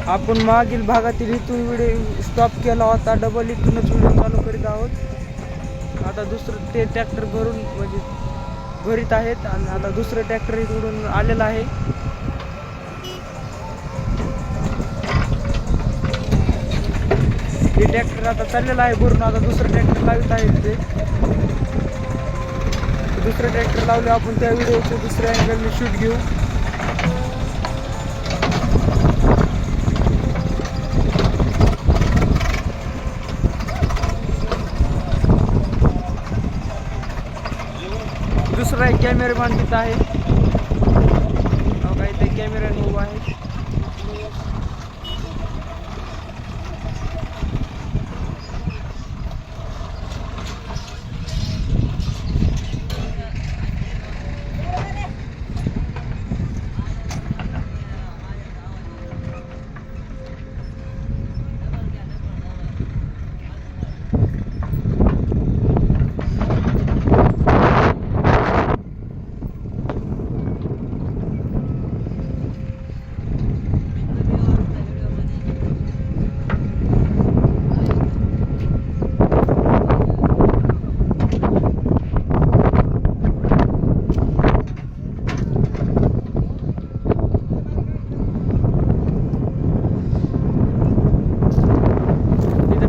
आपण मागील भागातील इथून व्हिडिओ स्टॉप केला होता, डबल इथूनच व्हिडिओ चालू करीत आहोत. आता दुसरं ते ट्रॅक्टर भरून म्हणजे भरीत आहेत आणि आता दुसरं ट्रॅक्टर इकडून आलेलं आहे. हे ट्रॅक्टर आता चाललेलं आहे भरून. आता दुसरं ट्रॅक्टर लावित आहेत ते. दुसरं ट्रॅक्टर लावले आपण त्या व्हिडिओचे दुसऱ्या अँगलने शूट घेऊ. दुसरा एक कॅमेरामॅन तिथं आहे. काही ते कॅमेरामॅन उभा आहे.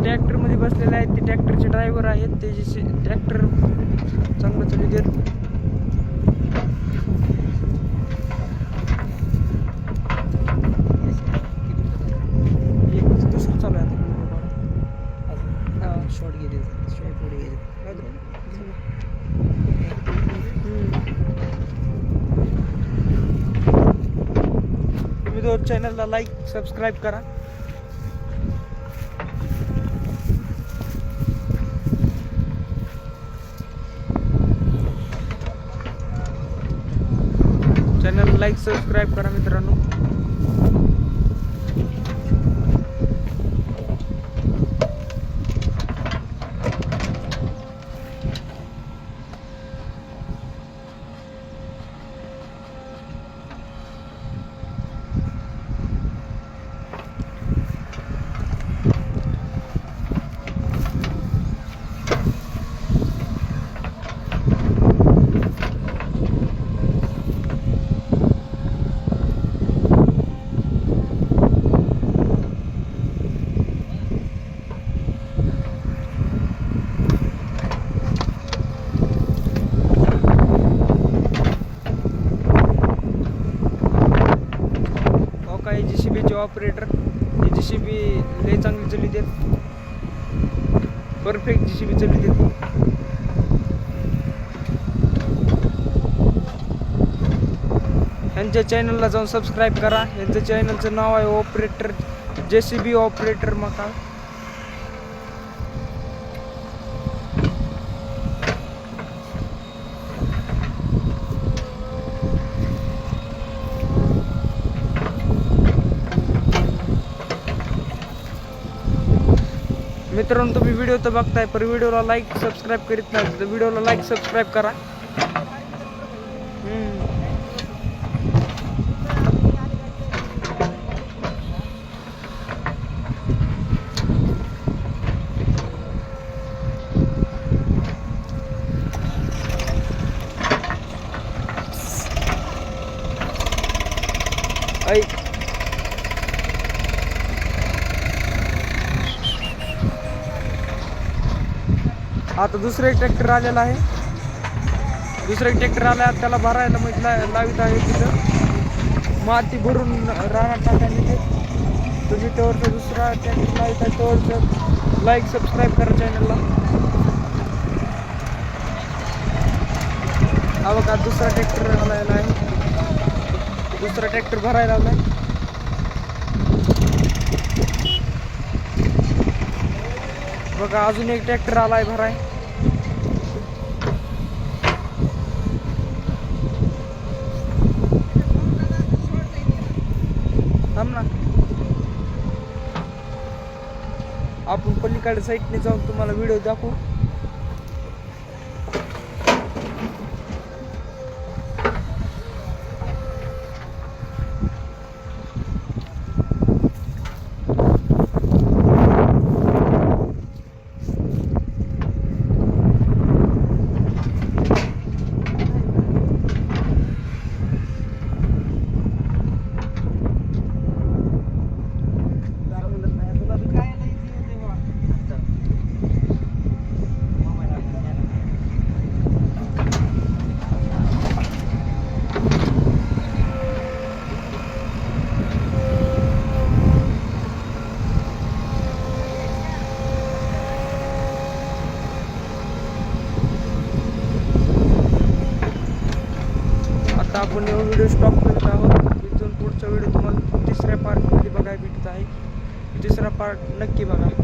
ट्रॅक्टरमध्ये बसलेले आहेत ते ट्रॅक्टरचे ड्रायव्हर आहेत. ते जे ट्रॅक्टर चांगलं चालू देत. दुसरं चालू आहे आता शॉर्ट गेले शॉर्ट पुढे गेले. तुम्ही दोन चॅनलला लाईक सबस्क्राईब करा. चॅनल लाईक सबस्क्राईब करा मित्रांनो. JCBचे ऑपरेटर. हे JCB लय चांगली चालू देत. परफेक्ट JCB चालू देत. यांच्या चॅनलला जाऊन सबस्क्राईब करा. यांचं चॅनलचं नाव आहे ऑपरेटर JCB ऑपरेटर मका. मित्रांनो तुम्ही व्हिडिओ तर बघताय पण व्हिडिओला लाईक सबस्क्राईब करीत नाही तर व्हिडिओला लाईक सबस्क्राईब करा. आता दुसरं एक ट्रॅक्टर आलेला आहे. दुसरं एक ट्रॅक्टर आला आहे त्याला भरायला म्हणजे लावित आहे. तिथं माती भरून राहणार टाकायला ते. तुम्ही त्यावरचा दुसरा ट्रॅक्टर लावित आहे त्यावरचं लाईक सबस्क्राईब करा चॅनलला. हा बघा दुसरा ट्रॅक्टर आलेला आहे. दुसरा ट्रॅक्टर भरायला आला आहे. बघा अजून एक ट्रॅक्टर आलाय भराय. थांब ना. आपण पलीकडे साईडने जाऊन तुम्हाला व्हिडिओ दाखवू. आता आपण व्हिडिओ स्टॉप करत आहोत. इथून पुढचा व्हिडिओ तुम्हाला तिसऱ्या पार्टमध्ये बघायला भेटत आहे. तिसरा पार्ट नक्की बघा.